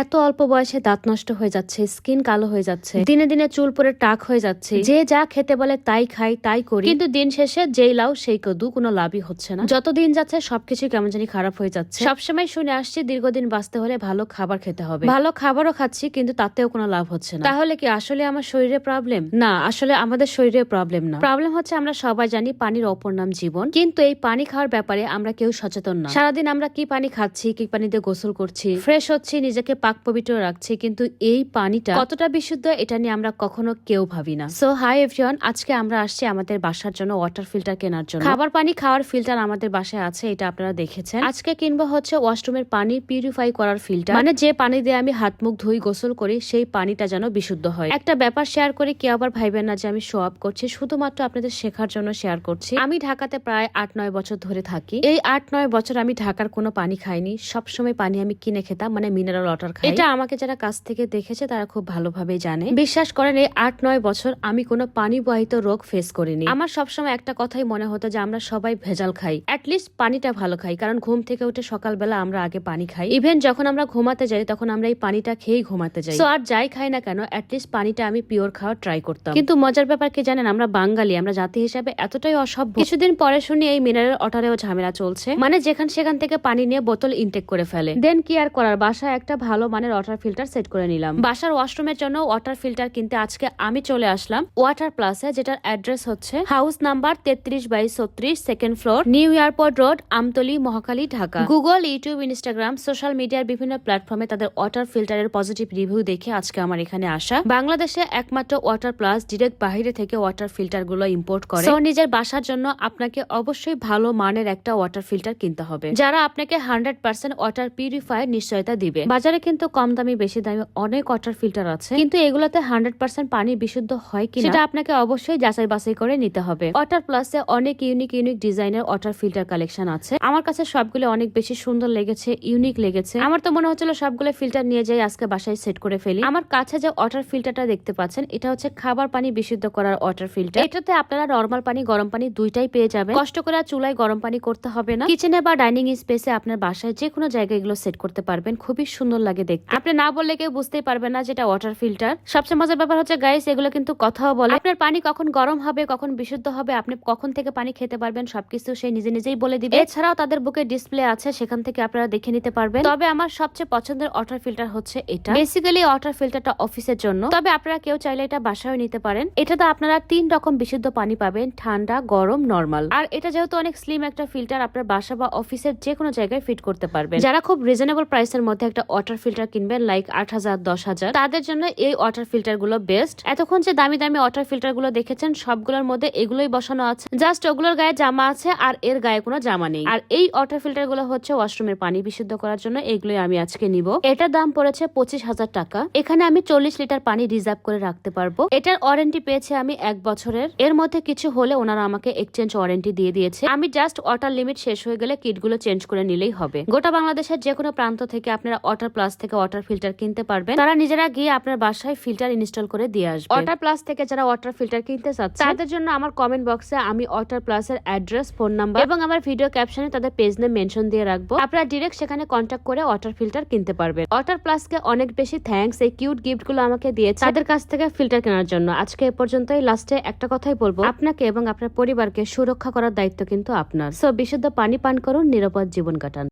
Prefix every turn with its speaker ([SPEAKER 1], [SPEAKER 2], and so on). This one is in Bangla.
[SPEAKER 1] এত অল্প বয়সে দাঁত নষ্ট হয়ে যাচ্ছে, স্কিন কালো হয়ে যাচ্ছে, দিনে দিনে চুল পরে টাক হয়ে যাচ্ছে। যে যা খেতে বলে তাই খাই তাই করি, কিন্তু দিন শেষে যেই লাউ সেই কদু, কোনো লাভই হচ্ছে না। যত দিন যাচ্ছে সবকিছু কেমন জানি খারাপ হয়ে যাচ্ছে। সবসময় শুনে আসছি দীর্ঘদিন বাঁচতে হলে ভালো খাবার খেতে হবে, ভালো খাবারও খাচ্ছি কিন্তু তাতেও কোনো লাভ হচ্ছে না। তাহলে কি আসলে আমার শরীরে প্রবলেম? না, আসলে আমাদের শরীরে প্রবলেম না, প্রবলেম হচ্ছে আমরা সবাই জানি পানির অপর নাম জীবন, কিন্তু এই পানি খাওয়ার ব্যাপারে আমরা কেউ সচেতন না। সারাদিন আমরা কি পানি খাচ্ছি, কি পানি দিয়ে গোসল করছি, ফ্রেশ হচ্ছি, নিজেকে পাক পবিত্র রাখছি, কিন্তু এই পানিটা কতটা বিশুদ্ধ এটা নিয়ে আমরা কখনো কেউ ভাবি না। সো হাই এভরিওয়ান, আজকে আমরা আসছি আমাদের বাসার জন্য ওয়াটার ফিল্টার কেনার জন্য। খাবার পানি খাওয়ার ফিল্টার আমাদের বাসায় আছে, এটা আপনারা দেখেছেন। আজকে কিনবো হচ্ছে ওয়াশরুমের পানি পিউরিফাই করার ফিল্টার, মানে যে পানি দিয়ে আমি হাত মুখ ধুই গোসল করি সেই পানিটা যেন বিশুদ্ধ হয়। একটা ব্যাপার শেয়ার করি, কেউ আবার ভাইবেন না যে আমি শো আপ করছি, শুধুমাত্র আপনাদের শেখার জন্য শেয়ার করছি। আমি ঢাকাতে প্রায় 8-9 বছর ধরে থাকি। এই 8-9 বছর আমি ঢাকার কোনো পানি খাইনি, সবসময় পানি আমি কিনে খেতাম, মানে মিনারেল ওয়াটার খাই। এটা আমাকে যারা কাছ থেকে দেখেছে তারা খুব ভালোভাবে জানে। বিশ্বাস করেন এই 8-9 বছর আমি কোনো পানি বাহিত রোগ ফেস করিনি। আমার সবসময় একটা কথাই মনে হতো যে আমরা সবাই ভেজাল খাই, অ্যাটলিস্ট পানিটা ভালো খাই, কারণ ঘুম থেকে উঠে সকালবেলা আমরা আগে পানি খাই। ইভেন যখন আমরা ঘুমাতে যাই তখন আমরা এই পানিটা খেয়েই ঘুমাতে যাই। সো আর যাই খাই না কেন অ্যাটলিস্ট পানিটা আমি পিওর খাওয়ার ট্রাই করতাম। কিন্তু মজার ব্যাপার কি জানেন, আমরা বাঙালি, আমরা জাতি হিসাবে এতটাই অসভ্য। কিছুদিন পরে শুনি এই মিনারেল ওয়াটারেও ঝামেলা চলছে, মানে সেখান থেকে পানি নিয়ে বোতল ইনটেক করে ফেলে। দেন কি আর করার, বাসায় একটা ভালো মানের ওয়াটার ফিল্টার সেট করে নিলাম। বাসার ওয়াশরুমের জন্য ওয়াটার ফিল্টার কিনতে আজকে আমি চলে আসলাম ওয়াটার প্লাসে, যেটার অ্যাড্রেস হচ্ছে house number 33/36, second floor, new airport road, Amtali, Mohakhali, Dhaka. Google, YouTube, Instagram, social মিডিয়ার বিভিন্ন প্ল্যাটফর্মে তাদের ওয়াটার ফিল্টারের পজিটিভ রিভিউ দেখে আজকে আমার এখানে আসা। বাংলাদেশে একমাত্র ওয়াটার প্লাস ডিরেক্ট বাইরে থেকে ওয়াটার ফিল্টার গুলো ইম্পোর্ট করে। সো নিজের বাসার জন্য আপনাকে অবশ্যই ভালো মানের একটা ওয়াটার ফিল্টার কিনতে হবে, যারা আপনাকে 100% ওয়াটার পিউরিফায়ার নিশ্চয়তা দিবে। বাজারে কিন্তু কম দামি বেশি দামি অনেক ওয়াটার ফিল্টার আছে, কিন্তু এগুলোতে 100% পানি বিশুদ্ধ হয় কিনা সেটা আপনাকে অবশ্যই যাচাই বাছাই করে নিতে হবে। ওয়াটার প্লাসে অনেক ইউনিক ডিজাইনের ওয়াটার ফিল্টার কালেকশন আছে। আমার কাছে সবগুলো অনেক বেশি সুন্দর লেগেছে, ইউনিক লেগেছে। আমার তো মনে হচ্ছিল সবগুলো ফিল্টার নিয়ে যাই আজকে বাসায় সেট করে ফেলি। আমার কাছে যে ওয়াটার ফিল্টারটা দেখতে পাচ্ছেন এটা হচ্ছে খাবার পানি বিশুদ্ধ করার ওয়াটার ফিল্টার। এটাতে আপনারা নরমাল পানি, গরম পানি দুইটাই পেয়ে যাবেন। কষ্ট করে চুলায় গরম পানি করতে হবে না। কিচেনে বা ডাইনিং স্পেসে আপনার বাসায় যে কোনো জায়গায় এগুলো সেট করতে পারবেন, খুবই সুন্দর লাগে দেখতে। আপনি না বললে কেউ বুঝতেই পারবেন না যেটা ওয়াটার ফিল্টার। সবচেয়ে মজার ব্যাপার হচ্ছে গাইস, এগুলো কিন্তু কথাও বলে। আপনার পানি কখন গরম হবে, কখন বিশুদ্ধ হবে, আপনি কখন থেকে পানি খেতে পারবেন সবকিছু সে নিজেই বলে দিবে। এছাড়াও তাদের বুকে ডিসপ্লে আছে, সেখান থেকে আপনারা দেখে নিতে পারবেন। তবে আমার সবচেয়ে পছন্দের ওয়াটার ফিল্টার হচ্ছে এটা। বেসিক্যালি ওয়াটার ফিল্টারটা অফিসের জন্য, তবে আপনারা কেউ চাইলে এটা বাসায়ও নিতে পারেন। এটাতে আপনারা 3 রকম বিশুদ্ধ পানি পাবেন, ঠান্ডা, গরম, নরমাল। আর এটা যেহেতু অনেক স্লিম একটা ফিল্টার, আপনার বাসা বা অফিসের যে কোনো জায়গায় ফিট করতে পারবেন। যারা খুব রিজনেবল প্রাইসের মধ্যে একটা ওয়াটার ফিল্টার কিনবেন, লাইক 8,000, 10,000, তাদের জন্য এই ওয়াটার ফিল্টার গুলো বেস্ট। এতক্ষণ যে দামি দামি ওয়াটার ফিল্টার গুলো দেখেছেন সবগুলোর মধ্যে এগুলোই বসানো আছে, জাস্ট ওগুলোর গায়ে জামা আছে আর এর গায়ে কোনো জামা নেই। আর এই ওয়াটার ফিল্টার গুলো হচ্ছে ওয়াশরুমের পানি বিশুদ্ধ করার জন্য, এগুলোই আমি আজকে নিব। এটার দাম পড়েছে 25,000 টাকা। এখানে আমি 40 লিটার পানি রিজার্ভ করে রাখতে পারবো। এটার ওয়ারেন্টি পেয়েছে আমি 1 বছরের। এর মধ্যে কিছু হলে ওনারা আমাকে এক্সচেঞ্জ ওয়ারেন্টি দিয়ে দিয়েছে। আমি জাস্ট ওয়াটার লিমিট শেষ হয়ে গেলে কিট গুলো চেঞ্জ করে নিলেই হবে। গোটা বাংলাদেশের যে কোনো প্রান্ত থেকে আপনারা ওয়াটার প্লাস থেকে ওয়াটার ফিল্টার কিনতে পারবেন। তারা নিজেরা গিয়ে আপনার বাসায় ফিল্টার ইনস্টল করে দিয়ে আসবে। ওয়াটার প্লাস থেকে যারা ওয়াটার ফিল্টার কিনতে চাচ্ছে তাদের জন্য আমার কমেন্ট বক্সে আমি ওয়াটার প্লাস এর অ্যাড্রেস, ফোন নাম্বার এবং আমার ভিডিও ক্যাপশনে তাদের পেজ নেম মেনশন দিয়ে রাখবো। আপনারা ডিরেক্ট সেখানে কন্ট্যাক্ট করে ওয়াটার ফিল্টার কিনতে পারবেন। ওয়াটার প্লাস কে অনেক বেশি থ্যাঙ্কস এই কিউট গিফট গুলো আমাকে দিয়েছে তাদের কাছ থেকে ফিল্টার কেনার জন্য। আজকে এ পর্যন্তই। লাস্টে একটা কথাই বলবো, আপনাকে এবং আপনার পরিবারকে সুরক্ষা করার দায়িত্ব কিন্তু আপনার। সো বিশুদ্ধ পানি পান করুন, নিরাপদ জীবন কাটান।